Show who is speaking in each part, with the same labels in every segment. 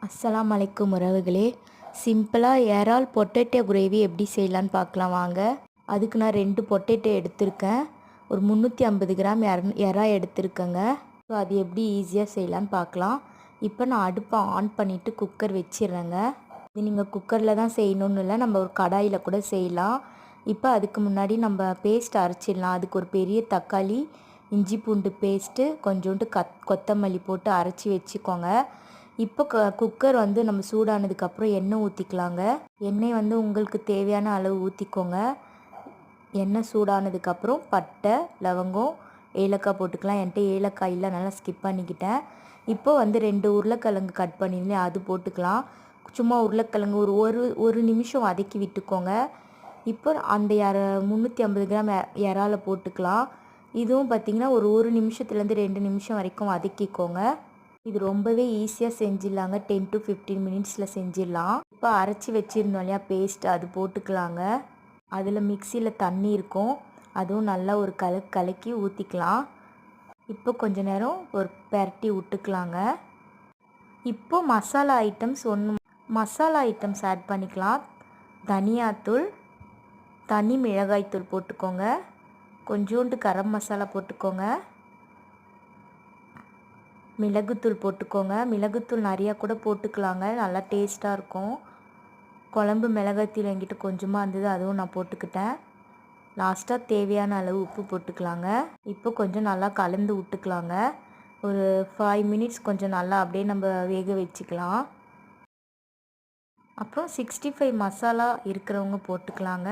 Speaker 1: அஸ்ஸலாமு அலைக்கும் உறவுகளே. சிம்பிளாக இறால் பொட்டேட்டோ கிரேவி எப்படி செய்யலான்னு பார்க்கலாம் வாங்க. அதுக்கு நான் 2 பொட்டேட்டோ எடுத்திருக்கேன். ஒரு 350 கிராம் இறா எடுத்திருக்கேங்க. ஸோ அது எப்படி ஈஸியாக செய்யலான்னு பார்க்கலாம். இப்போ நான் அடுப்பை ஆன் பண்ணிவிட்டு குக்கர் வச்சிடுறேங்க. இது நீங்கள் குக்கரில் தான் செய்யணுன்னு இல்லை, நம்ம ஒரு கடாயில் கூட செய்யலாம். இப்போ அதுக்கு முன்னாடி நம்ம பேஸ்ட் அரைச்சிடலாம். அதுக்கு ஒரு பெரிய தக்காளி, இஞ்சி பூண்டு பேஸ்ட்டு, கொஞ்சோண்டு கொத்தமல்லி போட்டு அரைச்சி வச்சுக்கோங்க. இப்போ குக்கர் வந்து நம்ம சூடானதுக்கப்புறம் எண்ணெய் ஊற்றிக்கலாங்க. எண்ணெய் வந்து உங்களுக்கு தேவையான அளவு ஊற்றிக்கோங்க. எண்ணெய் சூடானதுக்கப்புறம் பட்டை, லவங்கம், ஏலக்காய் போட்டுக்கலாம். என்கிட்ட ஏலக்காய் இல்லை, நல்லா ஸ்கிப் பண்ணிக்கிட்டேன். இப்போ வந்து 2 உருளைக்கிழங்கு கட் பண்ணியிருந்தேன், அது போட்டுக்கலாம். சும்மா உருளைக்கிழங்கு ஒரு நிமிஷம் வதக்கி விட்டுக்கோங்க. இப்போ அந்த 350 கிராம் இறால போட்டுக்கலாம். இதுவும் பார்த்திங்கன்னா ஒரு நிமிஷத்துலேருந்து 2 நிமிஷம் வரைக்கும் வதக்கிக்கோங்க. இது ரொம்பவே ஈஸியாக செஞ்சிடலாங்க. 10 to 15 மினிட்ஸில் செஞ்சிடலாம். இப்போ அரைச்சி வச்சுருந்தோம் இல்லையா பேஸ்ட், அது போட்டுக்கலாங்க. அதில் மிக்சியில் தண்ணி இருக்கும், அதுவும் நல்லா ஒரு கலக்கி ஊற்றிக்கலாம். இப்போ கொஞ்ச நேரம் ஒரு பெரட்டி விட்டுக்கலாங்க. இப்போ மசாலா ஐட்டம்ஸ் ஆட் பண்ணிக்கலாம். தனியாத்தூள், தனி மிளகாய்த்தூள் போட்டுக்கோங்க. கொஞ்சோண்டு கரம் மசாலா போட்டுக்கோங்க. மிளகுத்தூள் போட்டுக்கோங்க. மிளகுத்தூள் நிறையா கூட போட்டுக்கலாங்க, நல்லா டேஸ்ட்டாக இருக்கும். குழம்பு மிளகாய்த்தூள் என்கிட்ட கொஞ்சமாக இருந்தது, அதுவும் நான் போட்டுக்கிட்டேன். லாஸ்ட்டாக தேவையான அளவு உப்பு போட்டுக்கலாங்க. இப்போ கொஞ்சம் நல்லா கலந்து விட்டுக்கலாங்க. ஒரு 5 மினிட்ஸ் கொஞ்சம் நல்லா அப்படியே நம்ம வேக வச்சுக்கலாம். அப்புறம் 65 மசாலா இருக்கிறவங்க போட்டுக்கலாங்க,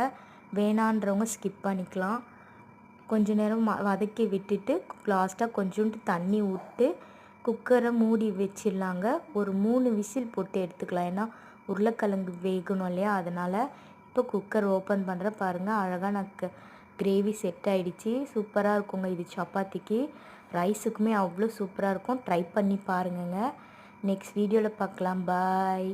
Speaker 1: வேணான்றவங்க ஸ்கிப் பண்ணிக்கலாம். கொஞ்ச நேரம் வதக்கி விட்டுட்டு லாஸ்ட்டாக கொஞ்சோண்டு தண்ணி விட்டு குக்கரை மூடி வச்சிடலாங்க. ஒரு 3 விசில் போட்டு எடுத்துக்கலாம், ஏன்னா உருளைக்கிழங்கு வேகணும் இல்லையா, அதனால். இப்போ குக்கர் ஓப்பன் பண்ணுற பாருங்கள், அழகாக எனக்கு கிரேவி செட் ஆகிடுச்சி. சூப்பராக இருக்குங்க. இது சப்பாத்திக்கு, ரைஸுக்குமே அவ்வளோ சூப்பராக இருக்கும். ட்ரை பண்ணி பாருங்கங்க. நெக்ஸ்ட் வீடியோவில் பார்க்கலாம். பாய்.